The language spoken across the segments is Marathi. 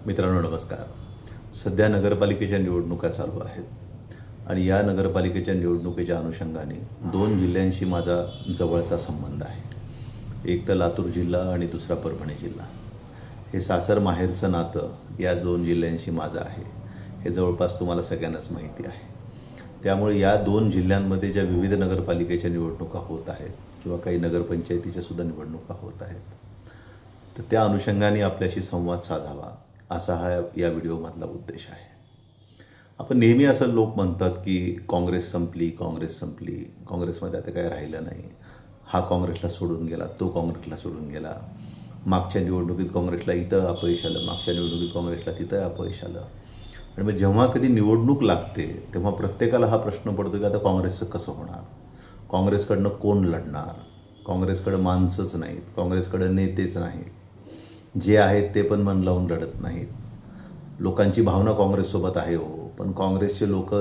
मित्रांनो नमस्कार. सध्या नगरपालिकेच्या निवडणुका चालू आहेत आणि या नगरपालिकेच्या निवडणुकीच्या अनुषंगाने 2 जिल्ह्यांशी माझा जवळचा संबंध आहे. एक तर लातूर जिल्हा आणि दुसरा परभणी जिल्हा. हे सासर माहेरचं नातं या 2 जिल्ह्यांशी माझं आहे. हे जवळपास तुम्हाला सगळ्यांनाच माहिती आहे. त्यामुळे या 2 जिल्ह्यांमध्ये ज्या विविध नगरपालिकेच्या निवडणुका होत आहेत किंवा काही नगरपंचायतीच्या सुद्धा निवडणुका होत आहेत, तर त्या अनुषंगाने आपल्याशी संवाद साधावा असा हा या व्हिडिओमधला उद्देश आहे. आपण नेहमी असं लोक म्हणतात की काँग्रेस संपली, काँग्रेसमध्ये आता काही राहिलं नाही, हा काँग्रेसला सोडून गेला, तो काँग्रेसला सोडून गेला, मागच्या निवडणुकीत काँग्रेसला इथं अपयश आलं, मागच्या निवडणुकीत काँग्रेसला तिथं अपयश आलं. आणि मग जेव्हा कधी निवडणूक लागते तेव्हा प्रत्येकाला हा प्रश्न पडतो की आता काँग्रेसचं कसं होणार, काँग्रेसकडनं कोण लढणार, काँग्रेसकडं माणसंच नाहीत, काँग्रेसकडं नेतेच नाहीत, जे आहेत ते पण मन लावून लढत नाहीत. लोकांची भावना काँग्रेससोबत आहे हो, पण काँग्रेसचे लोक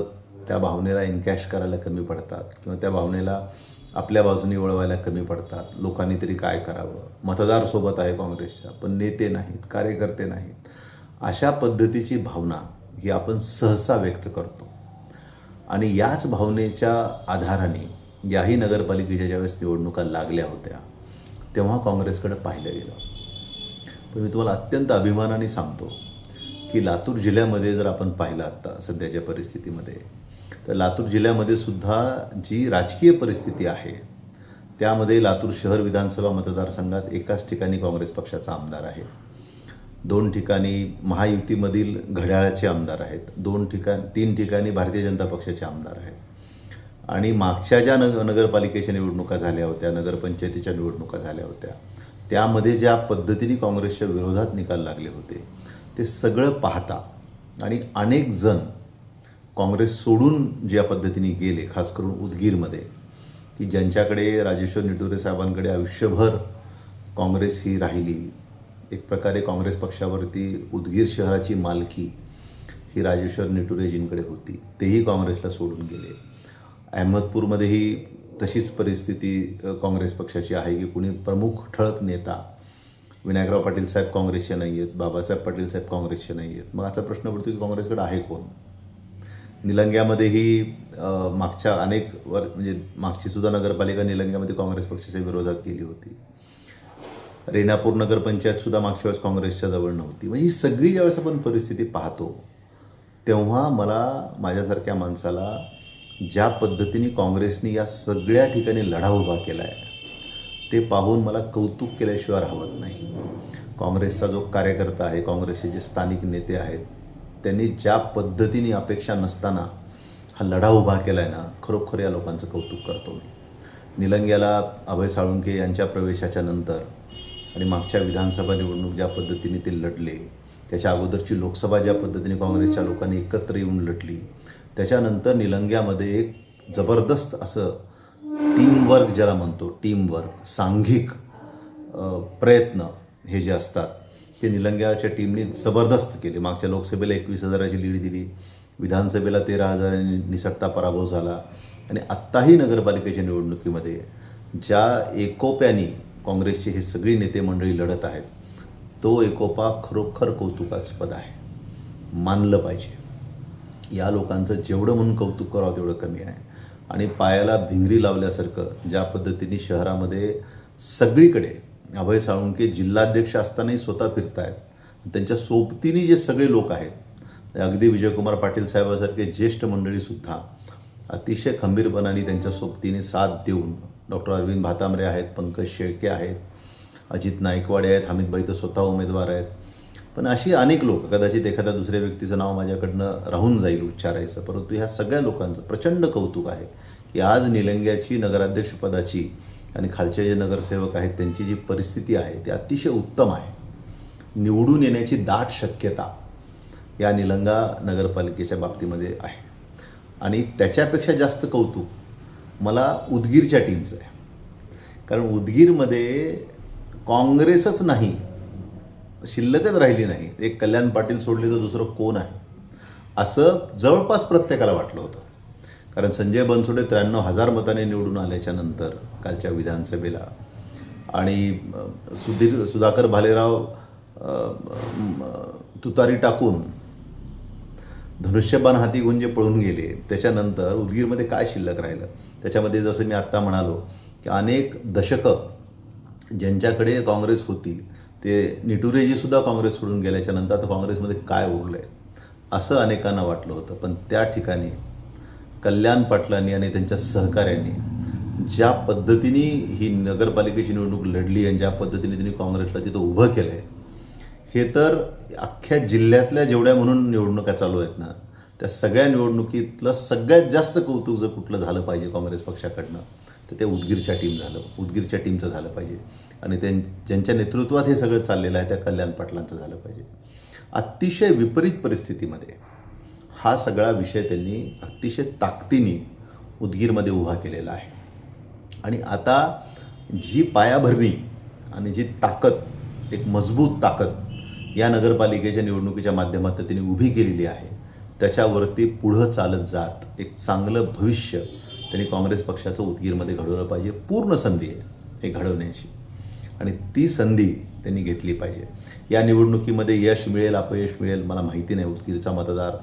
त्या भावनेला एनकॅश करायला कमी पडतात किंवा त्या भावनेला आपल्या बाजूने वळवायला कमी पडतात. लोकांनी तरी काय करावं, मतदार सोबत आहे काँग्रेसच्या पण नेते नाहीत, कार्यकर्ते नाहीत. अशा पद्धतीची भावना ही आपण सहसा व्यक्त करतो आणि याच भावनेच्या आधाराने याही नगरपालिकेच्या ज्यावेळेस निवडणुका लागल्या होत्या तेव्हा काँग्रेसकडे पाहिलं गेलं. पण मी तुम्हाला अत्यंत अभिमानाने सांगतो की लातूर जिल्ह्यामध्ये जर आपण पाहिलं आत्ता सध्याच्या परिस्थितीमध्ये, तर लातूर जिल्ह्यामध्ये सुद्धा जी राजकीय परिस्थिती आहे त्यामध्ये लातूर शहर विधानसभा मतदारसंघात एकाच ठिकाणी काँग्रेस पक्षाचा आमदार आहे, 2 ठिकाणी महायुतीमधील घड्याळाचे आमदार आहेत, 3 ठिकाणी भारतीय जनता पक्षाचे आमदार आहेत. आणि मागच्या ज्या नगरपालिकेच्या निवडणुका झाल्या होत्या, नगरपंचायतीच्या निवडणुका झाल्या होत्या, त्यामध्ये ज्या पद्धतीने काँग्रेसच्या विरोधात निकाल लागले होते ते सगळं पाहता आणि अनेक जण काँग्रेस सोडून ज्या पद्धतीने गेले, खास करून उदगीरमध्ये, की ज्यांच्याकडे राजेश्वर निटुरे साहेबांकडे आयुष्यभर काँग्रेस ही राहिली, एक प्रकारे काँग्रेस पक्षावरती उदगीर शहराची मालकी ही राजेश्वर निटुरेजींकडे होती, तेही काँग्रेसला सोडून गेले. अहमदपूरमध्येही तशीच परिस्थिती काँग्रेस पक्षाची आहे की कुणी प्रमुख ठळक नेता, विनायकराव पाटील साहेब काँग्रेसचे नाही आहेत, बाबासाहेब पाटील साहेब काँग्रेसचे नाही आहेत. मग असा प्रश्न पडतो की काँग्रेसकडे आहे कोण. निलंग्यामध्येही मागच्या म्हणजे मागची सुद्धा नगरपालिका निलंग्यामध्ये काँग्रेस पक्षाच्या विरोधात गेली होती. रेणापूर नगरपंचायतसुद्धा मागच्या वेळेस काँग्रेसच्या जवळ नव्हती. म्हणजे ही सगळी ज्यावेळेस आपण परिस्थिती पाहतो तेव्हा मला, माझ्यासारख्या माणसाला, ज्या पद्धतीने काँग्रेसने या सगळ्या ठिकाणी लढा उभा केला आहे ते पाहून मला कौतुक केल्याशिवाय राहत नाही. काँग्रेसचा जो कार्यकर्ता आहे, काँग्रेसचे जे स्थानिक नेते आहेत, त्यांनी ज्या पद्धतीने अपेक्षा नसताना हा लढा उभा केला आहे ना, खरोखर या लोकांचं कौतुक करतो मी. निलंग्याला अभय साळुंखे यांच्या प्रवेशाच्या नंतर आणि मागच्या विधानसभा निवडणूक ज्या पद्धतीने ते लढले, त्याच्या अगोदरची लोकसभा ज्या पद्धतीने काँग्रेसच्या लोकांनी एकत्र येऊन लढली, त्याच्यानंतर निलंग्यामध्ये एक जबरदस्त असं टीमवर्क ज्याला म्हणतो, टीमवर्क, सांघिक प्रयत्न हे जे असतात ते निलंग्याच्या टीमने जबरदस्त केले. मागच्या लोकसभेला 21,000ची लीड दिली, विधानसभेला 13,000 निसटता पराभव झाला आणि आत्ताही नगरपालिकेच्या निवडणुकीमध्ये ज्या एकोप्याने काँग्रेसचे हे सगळी नेते मंडळी लढत आहेत, तो एकोपा खरोखर कौतुकास्पद आहे, मानलं पाहिजे. या लोकांचं जेवढं म्हणून कौतुक करावं तेवढं कमी आहे. आणि पायाला भिंगरी लावल्यासारखं ज्या पद्धतीने शहरामध्ये सगळीकडे अभय साळुंखे जिल्हाध्यक्ष असतानाही स्वतः फिरत आहेत, त्यांच्या सोबतीने जे सगळे लोक आहेत, अगदी विजयकुमार पाटील साहेबांसारखे ज्येष्ठ मंडळीसुद्धा अतिशय खंबीरपणाने त्यांच्या सोबतीने साथ देऊन, डॉक्टर अरविंद भातांब्रे आहेत, पंकज शेळके आहेत, अजित नाईकवाडे आहेत, हमीदभाई तर स्वतः उमेदवार आहेत. पण अशी अनेक लोक, कदाचित एखाद्या दुसऱ्या व्यक्तीचं नाव माझ्याकडनं राहून जाईल उच्चारायचं, परंतु ह्या सगळ्या लोकांचं प्रचंड कौतुक आहे की आज निलंग्याची नगराध्यक्षपदाची आणि खालचे जे नगरसेवक आहेत त्यांची जी परिस्थिती आहे ती अतिशय उत्तम आहे. निवडून येण्याची दाट शक्यता या निलंगा नगरपालिकेच्या बाबतीमध्ये आहे. आणि त्याच्यापेक्षा जास्त कौतुक मला उदगीरच्या टीमचं आहे, कारण उदगीरमध्ये काँग्रेसच नाही, शिल्लकच राहिली नाही. एक कल्याण पाटील सोडले तर दुसरं कोण आहे असं जवळपास प्रत्येकाला वाटलं होतं. कारण संजय बनसोडे 93,000 मताने निवडून आल्याच्या नंतर कालच्या विधानसभेला आणि सुधाकर भालेराव तुतारी टाकून धनुष्यबाण हाती घेऊन जे पळून गेले, त्याच्यानंतर उदगीरमध्ये काय शिल्लक राहिलं? त्याच्यामध्ये जसं मी आत्ता म्हणालो की अनेक दशकं ज्यांच्याकडे काँग्रेस होती ते निटुरेजीसुद्धा काँग्रेस सोडून गेल्याच्यानंतर आता काँग्रेसमध्ये काय उरलं आहे असं अनेकांना वाटलं होतं. पण त्या ठिकाणी कल्याण पाटलांनी आणि त्यांच्या सहकाऱ्यांनी ज्या पद्धतीने ही नगरपालिकेची निवडणूक लढली आणि ज्या पद्धतीने त्यांनी काँग्रेसला तिथं उभं केलं आहे, हे तर अख्ख्या जिल्ह्यातल्या जेवढ्या म्हणून निवडणुका चालू आहेत ना, त्या सगळ्या निवडणुकीतलं सगळ्यात जास्त कौतुक जर कुठलं झालं पाहिजे काँग्रेस पक्षाकडनं तर ते उदगीरच्या टीमचं झालं पाहिजे. आणि ज्यांच्या नेतृत्वात हे सगळं चाललेलं आहे त्या कल्याण पाटलांचं झालं पाहिजे. अतिशय विपरीत परिस्थितीमध्ये हा सगळा विषय त्यांनी अतिशय ताकदीने उदगीरमध्ये उभा केलेला आहे. आणि आता जी पायाभरणी आणि जी ताकद, एक मजबूत ताकद या नगरपालिकेच्या निवडणुकीच्या माध्यमातून त्यांनी उभी केलेली आहे, त्याच्यावरती पुढं चालत जात एक चांगलं भविष्य त्यांनी काँग्रेस पक्षाचं उदगीरमध्ये घडवलं पाहिजे. पूर्ण संधी आहे हे घडवण्याची आणि ती संधी त्यांनी घेतली पाहिजे. या निवडणुकीमध्ये यश मिळेल अपयश मिळेल मला माहिती नाही. उदगीरचा मतदार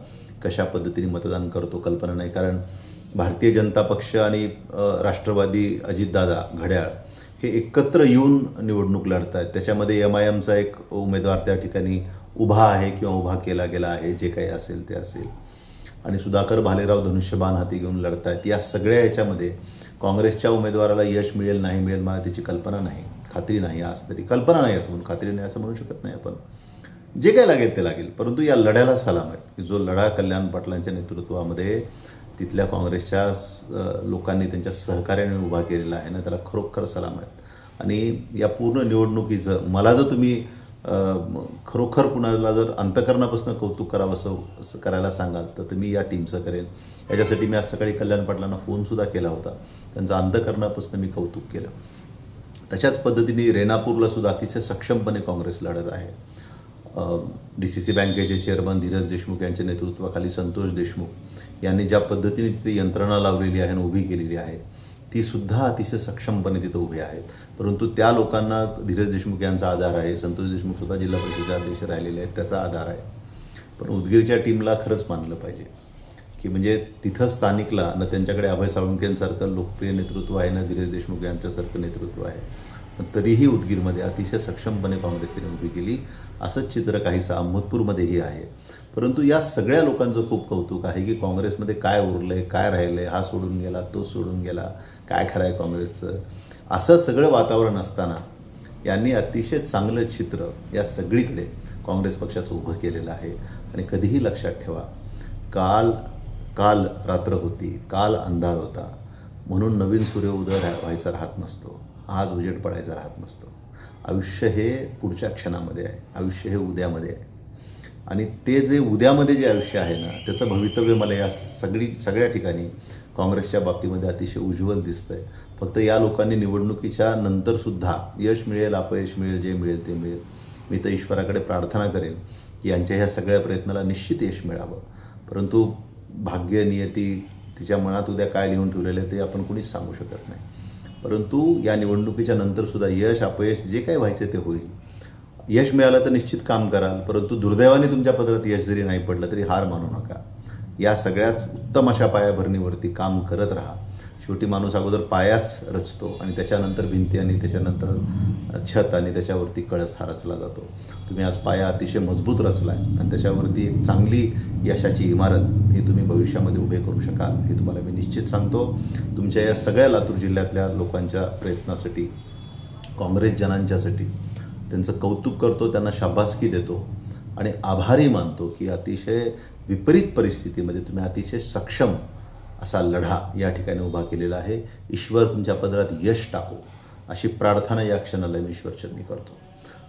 कशा पद्धतीने मतदान करतो कल्पना नाही. कारण भारतीय जनता पक्ष आणि राष्ट्रवादी अजितदादा घड्याळ हे एकत्र येऊन निवडणूक लढत आहेत. त्याच्यामध्ये MIMचा एक उमेदवार त्या ठिकाणी उभा आहे किंवा उभा केला गेला आहे, जे काही असेल ते असेल. आणि सुधाकर भालेराव धनुष्यबाण हाती घेऊन लढत आहेत. या सगळ्या याच्यामध्ये काँग्रेसच्या उमेदवाराला यश मिळेल नाही मिळेल मला त्याची कल्पना नाही, खात्री नाही. आज तरी कल्पना नाही असं म्हणून, खात्री नाही असं म्हणू शकत नाही आपण. जे काही लागेल ते लागेल, परंतु या लढ्याला सलाम आहेत की जो लढा कल्याण पाटलांच्या नेतृत्वामध्ये तिथल्या काँग्रेसच्या लोकांनी त्यांच्या सहकार्याने उभा केलेला आहे ना, त्याला खरोखर सलाम आहेत. आणि या पूर्ण निवडणुकीचं मला जर तुम्ही खरोखर कुणाला जर अंतकरणापासून कौतुक करावं असं करायला सांगाल तर मी या टीमचं करेन. याच्यासाठी मी आज सकाळी कल्याण पाटलांना फोनसुद्धा केला होता. त्यांचं अंतकरणापासून मी कौतुक केलं. तशाच पद्धतीने रेणापूरला सुद्धा अतिशय सक्षमपणे काँग्रेस लढत आहे. DCC बँकेचे चेअरमन धीरज देशमुख यांच्या नेतृत्वाखाली संतोष देशमुख यांनी ज्या पद्धतीने तिथे यंत्रणा लावलेली आहे आणि उभी केलेली आहे ती सुद्धा अतिशय सक्षमपणे तिथं उभे आहेत. परंतु त्या लोकांना धीरज देशमुख यांचा आधार आहे, संतोष देशमुख सुद्धा जिल्हा परिषदेचे अध्यक्ष राहिलेले आहेत त्याचा आधार आहे. पण उदगीरच्या टीमला खरंच मानलं पाहिजे की म्हणजे तिथं स्थानिकला ना त्यांच्याकडे अभय साळुंखेंसारखं लोकप्रिय नेतृत्व आहे ना धीरज देशमुख यांच्यासारखं नेतृत्व आहे, पण तरीही उदगीरमध्ये अतिशय सक्षमपणे काँग्रेस तिने उभी केली. असंच चित्र काहीसं अहमदपूरमध्येही आहे. परंतु या सगळ्या लोकांचं खूप कौतुक आहे की काँग्रेसमध्ये काय उरलं आहे, काय राहिलं आहे, हा सोडून गेला, तो सोडून गेला, काय खरं आहे काँग्रेसचं, असं सगळं वातावरण असताना यांनी अतिशय चांगलं चित्र या सगळीकडे काँग्रेस पक्षाचं उभं केलेलं आहे. आणि कधीही लक्षात ठेवा, काल रात्र होती, काल अंधार होता म्हणून नवीन सूर्योदय व्हायचा राहत नसतो, आज उजेड पडायचा राहत नसतो. आयुष्य हे पुढच्या क्षणामध्ये आहे, आयुष्य हे उद्यामध्ये आहे. आणि ते जे उद्यामध्ये जे आयुष्य आहे ना त्याचं भवितव्य मला या सगळ्या ठिकाणी काँग्रेसच्या बाबतीमध्ये अतिशय उज्ज्वल दिसतं आहे. फक्त या लोकांनी निवडणुकीच्या नंतरसुद्धा यश मिळेल अपयश मिळेल जे मिळेल ते मिळेल, मी तर ईश्वराकडे प्रार्थना करेन की यांच्या ह्या सगळ्या प्रयत्नाला निश्चित यश मिळावं. परंतु भाग्य नियती तिच्या मनात उद्या काय लिहून ठेवलेलं आहे ते आपण कुणीच सांगू शकत नाही. परंतु या निवडणुकीच्या नंतरसुद्धा यश अपयश जे काही व्हायचं ते होईल. यश मिळालं तर निश्चित काम कराल, परंतु दुर्दैवाने तुमच्या पदरात यश जरी नाही पडलं तरी हार मानू नका. या सगळ्याच उत्तम अशा पायाभरणीवरती काम करत राहा. शेवटी माणूस अगोदर पायाच रचतो आणि त्याच्यानंतर भिंती आणि त्याच्यानंतर छत आणि त्याच्यावरती कळस हा रचला जातो. तुम्ही आज पाया अतिशय मजबूत रचला आहे आणि त्याच्यावरती एक चांगली यशाची इमारत ही तुम्ही भविष्यामध्ये उभे करू शकाल हे तुम्हाला मी निश्चित सांगतो. तुमच्या या सगळ्या लातूर जिल्ह्यातल्या लोकांच्या प्रयत्नासाठी, काँग्रेस जनांच्यासाठी त्यांचं कौतुक करतो, त्यांना शाबासकी देतो आणि आभारी मानतो की अतिशय विपरीत परिस्थितीमध्ये तुम्ही अतिशय सक्षम असा लढा या ठिकाणी उभा केलेला आहे. ईश्वर तुमच्या पदरात यश टाको अशी प्रार्थना या क्षणाला मी ईश्वरचरणी करतो.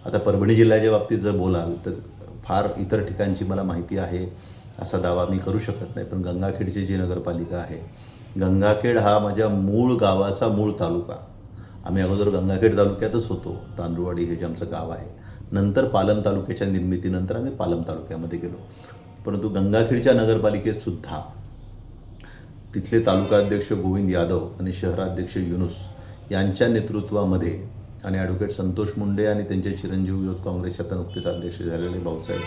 आता परभणी जिल्ह्याच्या बाबतीत जर बोलाल तर फार इतर ठिकाणची मला माहिती आहे असा दावा मी करू शकत नाही. पण गंगाखेडची जी नगरपालिका आहे, गंगाखेड हा माझ्या मूळ गावाचा मूळ तालुका. आम्ही अगोदर गंगाखेड तालुक्यातच होतो, तांदूळवाडी हे जे आमचं गाव आहे. नंतर पालम तालुक्याच्या निर्मितीनंतर आम्ही पालम तालुक्यामध्ये गेलो. परंतु गंगाखेडच्या नगरपालिकेत सुद्धा तिथले तालुका अध्यक्ष गोविंद यादव आणि शहराध्यक्ष युनुस यांच्या नेतृत्वामध्ये आणि ॲडव्होकेट संतोष मुंडे आणि त्यांचे चिरंजीव युवक काँग्रेसच्या आता नुकतेच अध्यक्ष झालेले भाऊसाहेब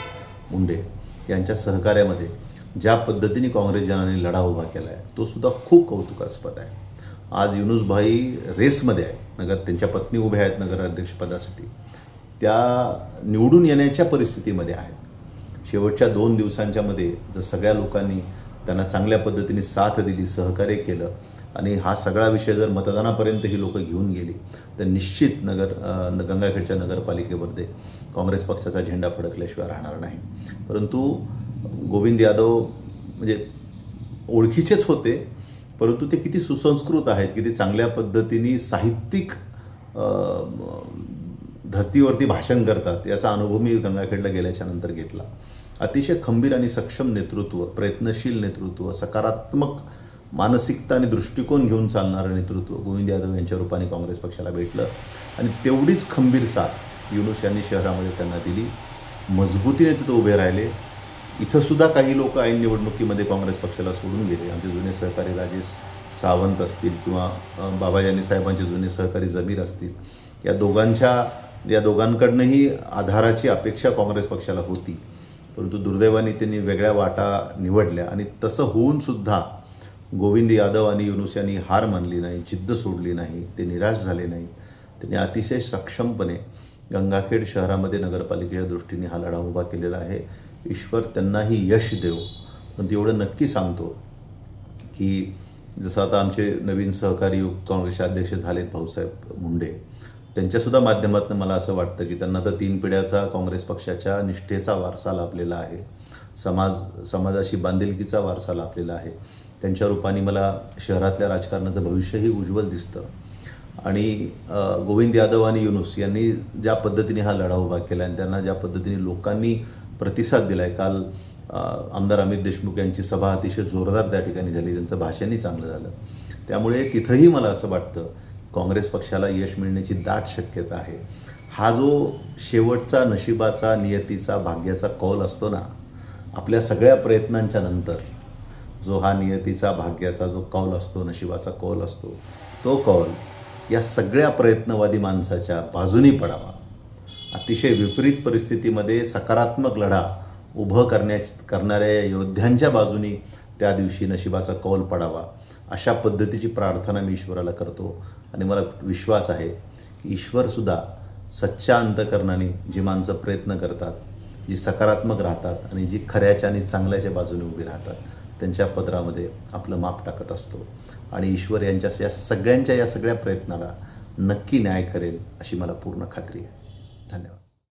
मुंडे यांच्या सहकार्यामध्ये ज्या पद्धतीने काँग्रेस जनाने लढा उभा केला आहे तो सुद्धा खूप कौतुकास्पद आहे. आज युनुसभाई रेसमध्ये आहे, त्यांच्या पत्नी उभ्या आहेत नगराध्यक्षपदासाठी, त्या निवडून येण्याच्या परिस्थितीमध्ये आहेत. शेवटच्या 2 दिवसांच्यामध्ये जर सगळ्या लोकांनी त्यांना चांगल्या पद्धतीने साथ दिली, सहकार्य केलं आणि हा सगळा विषय जर मतदानापर्यंत ही लोकं घेऊन गेली तर निश्चित गंगाखेडच्या नगरपालिकेमध्ये काँग्रेस पक्षाचा झेंडा फडकल्याशिवाय राहणार नाही. परंतु गोविंद यादव म्हणजे ओळखीचेच होते, परंतु ते किती सुसंस्कृत आहेत, किती चांगल्या पद्धतीने साहित्यिक धर्तीवरती भाषण करतात याचा अनुभव मी गंगाखेडला गेल्याच्या नंतर घेतला. अतिशय खंबीर आणि सक्षम नेतृत्व, प्रयत्नशील नेतृत्व, सकारात्मक मानसिकता आणि दृष्टिकोन घेऊन चालणारं नेतृत्व गोविंद यादव यांच्या रूपाने काँग्रेस पक्षाला भेटलं आणि तेवढीच खंबीर साथ युनुस यांनी शहरामध्ये त्यांना दिली. मजबूतीने तिथं उभे राहिले. इथंसुद्धा काही लोक ऐन निवडणुकीमध्ये काँग्रेस पक्षाला सोडून गेले. आमचे जुने सहकारी राजेश सावंत असतील किंवा बाबाजानी साहेबांचे जुने सहकारी जमीर असतील, या दोघांकडनंही आधाराची अपेक्षा काँग्रेस पक्षाला होती. परंतु दुर्दैवाने त्यांनी वेगळ्या वाटा निवडल्या आणि तसं होऊनसुद्धा गोविंद यादव आणि युनुस यांनी हार मानली नाही, जिद्द सोडली नाही, ते निराश झाले नाहीत. त्यांनी अतिशय सक्षमपणे गंगाखेड शहरामध्ये नगरपालिकेच्या दृष्टीने हा लढा उभा केलेला आहे. ईश्वर त्यांनाही यश देव. पण एवढं नक्की सांगतो की जसं आता आमचे नवीन सहकारी काँग्रेसचे अध्यक्ष झालेत भाऊसाहेब मुंडे, त्यांच्यासुद्धा माध्यमातून मला असं वाटतं की त्यांना तर 3 पिढ्याचा काँग्रेस पक्षाच्या निष्ठेचा वारसा लाभलेला आहे, समाजाशी बांधिलकीचा वारसा लाभलेला आहे. त्यांच्या रूपाने मला शहरातल्या राजकारणाचं भविष्यही उज्ज्वल दिसतं. आणि गोविंद यादव आणि युनुस यांनी ज्या पद्धतीने हा लढा उभा केला आणि त्यांना ज्या पद्धतीने लोकांनी प्रतिसाद दिला आहे, काल आमदार अमित देशमुख यांची सभा अतिशय जोरदार त्या ठिकाणी झाली, त्यांचं भाषणही चांगलं झालं. त्यामुळे तिथंही मला असं वाटतं काँग्रेस पक्षाला यश मिळण्याची दाट शक्यता आहे. हा जो शेवटचा नशिबाचा, नियतीचा, भाग्याचा कौल असतो ना, आपल्या सगळ्या प्रयत्नांच्या नंतर जो हा नियतीचा, भाग्याचा जो कौल असतो, नशिबाचा कौल असतो, तो कौल या सगळ्या प्रयत्नवादी माणसाच्या बाजूनी पडावा. अतिशय विपरीत परिस्थितीमध्ये सकारात्मक लढा उभं करणाऱ्या योद्ध्यांच्या बाजूनी त्या दिवशी नशिबाचा कौल पडावा, अशा पद्धतीची प्रार्थना मी ईश्वराला करतो. आणि मला विश्वास आहे की ईश्वरसुद्धा सच्च्या अंतकरणाने जी माणसं प्रयत्न करतात, जी सकारात्मक राहतात आणि जी खऱ्याच्या आणि चांगल्याच्या बाजूने उभी राहतात, त्यांच्या पदरामध्ये आपलं माप टाकत असतो. आणि ईश्वर यांच्या या सगळ्या प्रयत्नाला नक्की न्याय करेल अशी मला पूर्ण खात्री आहे. धन्यवाद.